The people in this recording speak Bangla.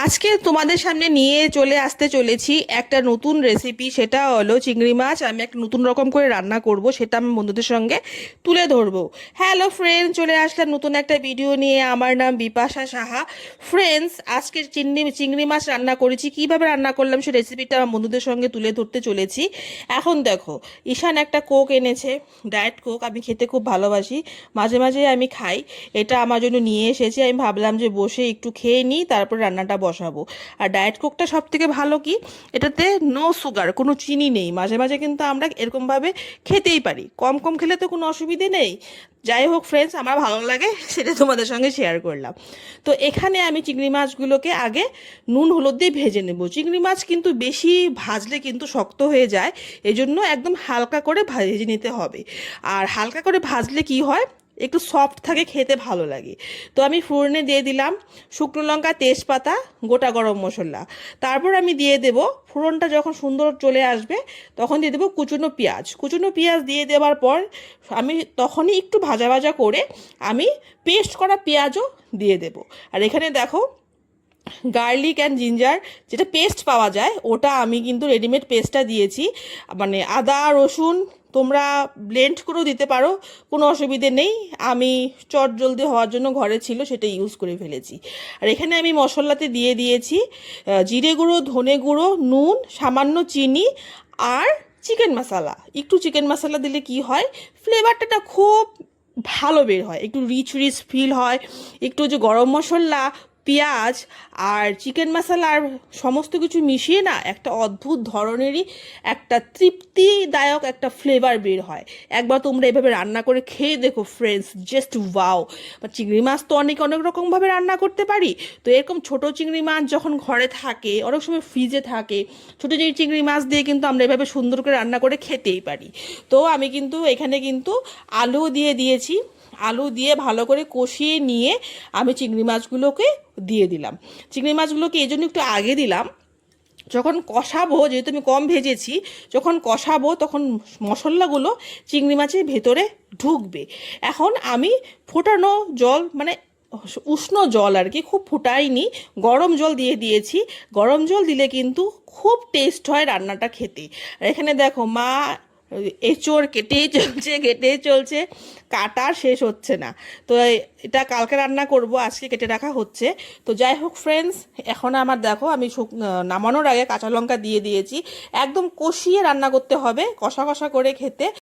আজকে তোমাদের সামনে নিয়ে চলে আসতে চলেছি একটা নতুন রেসিপি। সেটা হলো চিংড়ি মাছ আমি একটা নতুন রকম করে রান্না করব, সেটা আমি বন্ধুদের সঙ্গে তুলে ধরবো। হ্যালো ফ্রেন্ডস, চলে আসলাম নতুন একটা ভিডিও নিয়ে। আমার নাম বিপাশা সাহা। ফ্রেন্ডস, আজকে চিংড়ি মাছ রান্না করেছি। কিভাবে রান্না করলাম সেই রেসিপিটা আমার বন্ধুদের সঙ্গে তুলে ধরতে চলেছি। এখন দেখো, ঈশান একটা কোক এনেছে, ডায়েট কোক। আমি খেতে খুব ভালোবাসি, মাঝে মাঝে আমি খাই। এটা আমার জন্য নিয়ে এসেছি। আমি ভাবলাম যে বসে একটু খেয়ে নিই, তারপর রান্নাটা বসাবো। আর ডায়েট কোকটা সব থেকে ভালো কি, এটাতে নো সুগার, কোনো চিনি নেই। মাঝে মাঝে কিন্তু আমরা এরকমভাবে খেতেই পারি, কম কম খেলে তো কোনো অসুবিধে নেই। যাই হোক ফ্রেন্ডস, আমার ভালো লাগে সেটা তোমাদের সঙ্গে শেয়ার করলাম। তো এখানে আমি চিংড়ি মাছগুলোকে আগে নুন হলুদ দিয়ে ভেজে নেব। চিংড়ি মাছ কিন্তু বেশি ভাজলে কিন্তু শক্ত হয়ে যায়, এজন্য একদম হালকা করে ভেজে নিতে হবে। আর হালকা করে ভাজলে কি হয়, একটু সফট থাকে, খেতে ভালো লাগে। তো আমি ফোড়নে দিয়ে দিলাম শুকনো লঙ্কা, তেজপাতা, গোটা গরম মশলা। তারপর আমি দিয়ে দেব, ফোড়নটা যখন সুন্দর চলে আসবে তখন দিয়ে দেবো কুচনো পেঁয়াজ। কুচনো পেঁয়াজ দিয়ে দেওয়ার পর আমি তখনই একটু ভাজা ভাজা করে আমি পেস্ট করা পেঁয়াজও দিয়ে দেব। আর এখানে দেখো, গার্লিক অ্যান্ড জিঞ্জার যেটা পেস্ট পাওয়া যায়, ওটা আমি কিন্তু রেডিমেড পেস্টটা দিয়েছি। মানে আদা রসুন তোমরা ব্লেন্ড করেও দিতে পারো, কোনো অসুবিধে নেই। আমি চট জলদি হওয়ার জন্য ঘরে ছিল, সেটা ইউজ করে ফেলেছি। আর এখানে আমি মশলাতে দিয়ে দিয়েছি জিরে গুঁড়ো, ধনে গুঁড়ো, নুন, সামান্য চিনি আর চিকেন মশলা। একটু চিকেন মশলা দিলে কি হয়, ফ্লেভারটা খুব ভালো বের হয়, একটু রিচ রিচ ফিল হয়। একটু যে গরম মশলা, পেঁয়াজ আর চিকেন মশলা আর সমস্ত কিছু মিশিয়ে না একটা অদ্ভুত ধরনেরই একটা তৃপ্তিদায়ক একটা ফ্লেভার বের হয়। একবার তোমরা এভাবে রান্না করে খেয়ে দেখো ফ্রেন্ডস, জাস্ট ওয়াও। চিংড়ি মাছ তো অনেক অনেক রকমভাবে রান্না করতে পারি। তো এরকম ছোট চিংড়ি মাছ যখন ঘরে থাকে, অনেক সময় ফ্রিজে থাকে, ছোটো যে চিংড়ি মাছ দিয়ে কিন্তু আমরা এভাবে সুন্দর করে রান্না করে খেতেই পারি। তো আমি কিন্তু এখানে কিন্তু আলু দিয়ে দিয়েছি। আলু দিয়ে ভালো করে কষিয়ে নিয়ে আমি চিংড়ি মাছগুলোকে দিয়ে দিলাম। চিংড়ি মাছগুলোকে এই জন্য একটু আগে দিলাম, যখন কষাবো, যেহেতু আমি কম ভেজেছি, যখন কষাবো তখন মশলাগুলো চিংড়ি মাছের ভেতরে ঢুকবে। এখন আমি ফোটানো জল, মানে উষ্ণ জল আর কি, খুব ফুটাইনি, গরম জল দিয়ে দিয়েছি। গরম জল দিলে কিন্তু খুব টেস্ট হয় রান্নাটা খেতে। আর এখানে দেখো মা এঁচোড় কেটেই চলছে, কাটার শেষ হচ্ছে না। তো এটা কালকে রান্না করব, আজকে কেটে রাখা হচ্ছে। তো যাই হোক ফ্রেন্ডস, এখন আমার দেখো আমি নামানোর আগে কাঁচা লঙ্কা দিয়ে দিয়েছি। একদম কষিয়ে রান্না করতে হবে, কষা কষা করে খেতে